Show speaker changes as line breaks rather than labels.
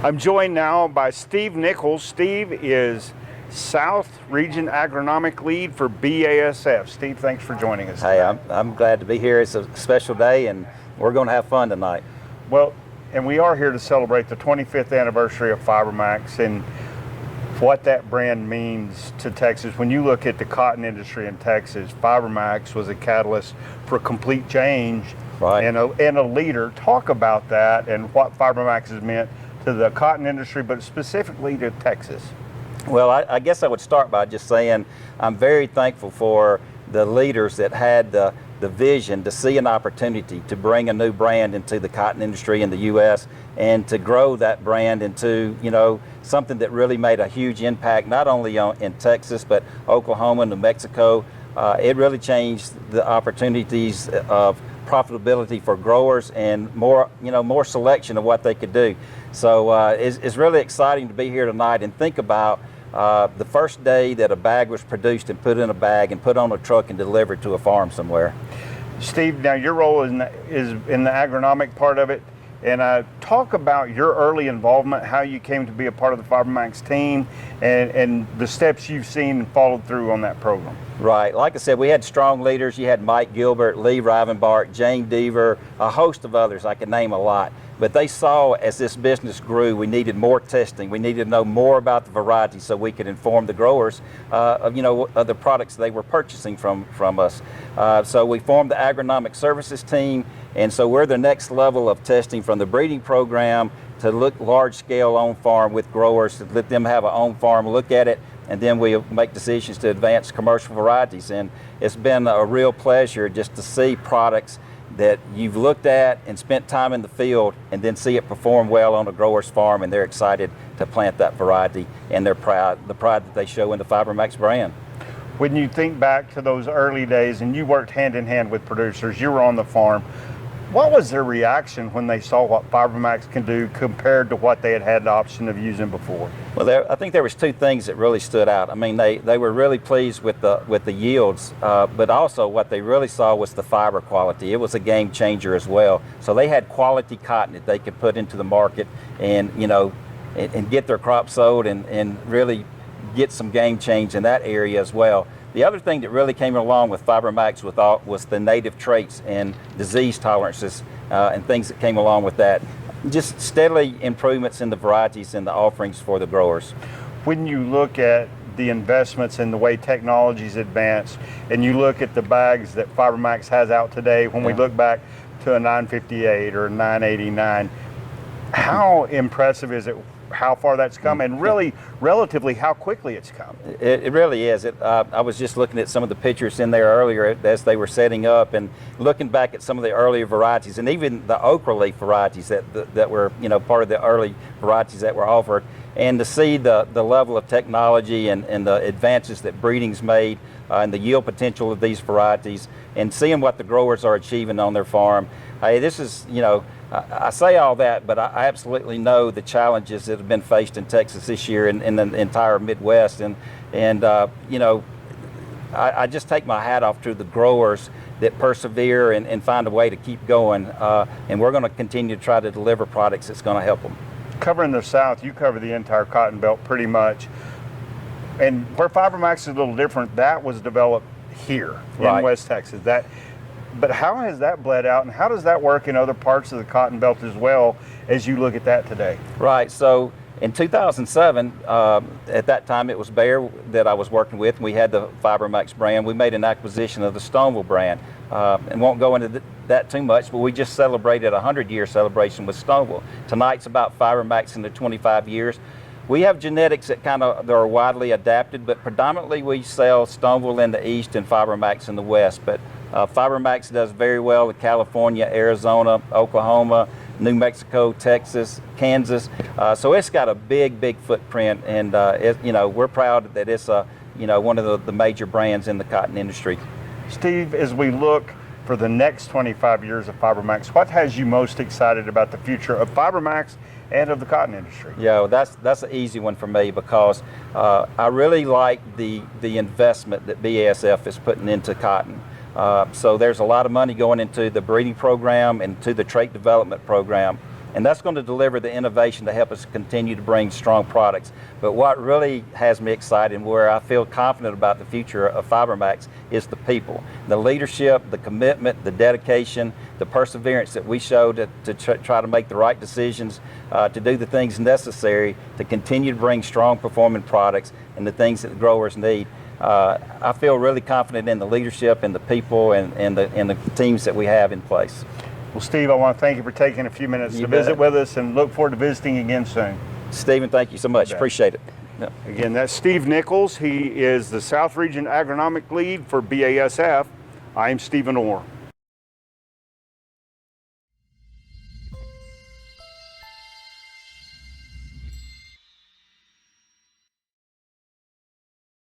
I'm joined now by Steve Nichols. Steve is South Region Agronomic Lead for BASF. Steve, thanks for joining us
Hey,
today.
I'm glad to be here. It's a special day and we're going to have fun tonight.
Well, and we are here to celebrate the 25th anniversary of FiberMax and what that brand means to Texas. When you look at the cotton industry in Texas, FiberMax was a catalyst for complete change,
right,
and a leader. Talk about that and what FiberMax has meant to the cotton industry, but specifically to Texas.
Well, I guess I would start by just saying I'm very thankful for the leaders that had the vision to see an opportunity to bring a new brand into the cotton industry in the U.S. and to grow that brand into, something that really made a huge impact, not only in Texas, but Oklahoma, New Mexico. It really changed the opportunities of profitability for growers and more selection of what they could do. So it's really exciting to be here tonight and think about the first day that a bag was produced and put in a bag and put on a truck and delivered to a farm somewhere.
Steve, now your role is in the agronomic part of it, and talk about your early involvement, how you came to be a part of the FiberMax team, and the steps you've seen and followed through on that program.
Right, like I said, we had strong leaders. You had Mike Gilbert, Lee Rivenbark, Jane Deaver, a host of others. I could name a lot. But they saw as this business grew, we needed more testing. We needed to know more about the variety so we could inform the growers of the products they were purchasing from us. So we formed the agronomic services team, and so we're the next level of testing from the breeding program to look large scale on farm with growers, to let them have an on farm look at it, and then we make decisions to advance commercial varieties. And it's been a real pleasure just to see products that you've looked at and spent time in the field and then see it perform well on a grower's farm, and they're excited to plant that variety, and they're proud, the pride that they show in the FiberMax brand.
When you think back to those early days and you worked hand in hand with producers, you were on the farm, what was their reaction when they saw what FiberMax can do compared to what they had the option of using before?
Well, I think there was two things that really stood out. I mean, they were really pleased with the yields, but also what they really saw was the fiber quality. It was a game changer as well. So they had quality cotton that they could put into the market and and get their crop sold and really get some game change in that area as well. The other thing that really came along with FiberMax was the native traits and disease tolerances and things that came along with that. Just steadily improvements in the varieties and the offerings for the growers. When
you look at the investments in the way technology's advanced, and you look at the bags that FiberMax has out today, when we look back to a 958 or a 989, how impressive is it how far that's come, and really relatively how quickly it's come? It really is. I was just looking at some of the pictures in there earlier as they were setting up and looking back at some of the earlier varieties and even the okra leaf varieties that were part of the early varieties that were offered, and to see the level of technology and the advances that breeding's made and the yield potential of these varieties, and seeing what the growers are achieving on their farm. Hey, this is, I say all that, but I absolutely know the challenges that have been faced in Texas this year and in the entire Midwest, and I just take my hat off to the growers that persevere and find a way to keep going, and we're going to continue to try to deliver products that's going to help them. Covering the South, you cover the entire Cotton Belt pretty much, and where FiberMax is a little different, that was developed here in West Texas. But how has that bled out, and how does that work in other parts of the Cotton Belt as well as you look at that today? Right, so in 2007, at that time it was Bayer that I was working with, and we had the FiberMax brand. We made an acquisition of the Stoneville brand, and won't go into that too much, but we just celebrated a 100-year celebration with Stoneville. Tonight's about FiberMax in the 25 years. We have genetics that are widely adapted, but predominantly we sell Stoneville in the east and FiberMax in the west. But FiberMax does very well in California, Arizona, Oklahoma, New Mexico, Texas, Kansas. So it's got a big footprint, and we're proud that it's one of the major brands in the cotton industry. Steve, as we look for the next 25 years of FiberMax, what has you most excited about the future of FiberMax and of the cotton industry? Yeah, that's an easy one for me, because I really like the investment that BASF is putting into cotton. So there's a lot of money going into the breeding program and to the trait development program.
And that's going to deliver the innovation to help us continue to bring strong products. But what really has me excited and where I feel confident about the future of FiberMax is the people. The leadership, the commitment, the dedication, the perseverance that we show to try to make the right decisions, to do the things necessary to continue to bring strong performing products and the things that the growers need. I feel really confident in the leadership and the people and the teams that we have in place.
Well, Steve, I want to thank you for taking a few minutes to visit with us, and look forward to visiting again soon.
Stephen, thank you so much. Appreciate it. Yeah.
Again, that's Steve Nichols. He is the South Region Agronomic Lead for BASF. I'm Stephen Orr.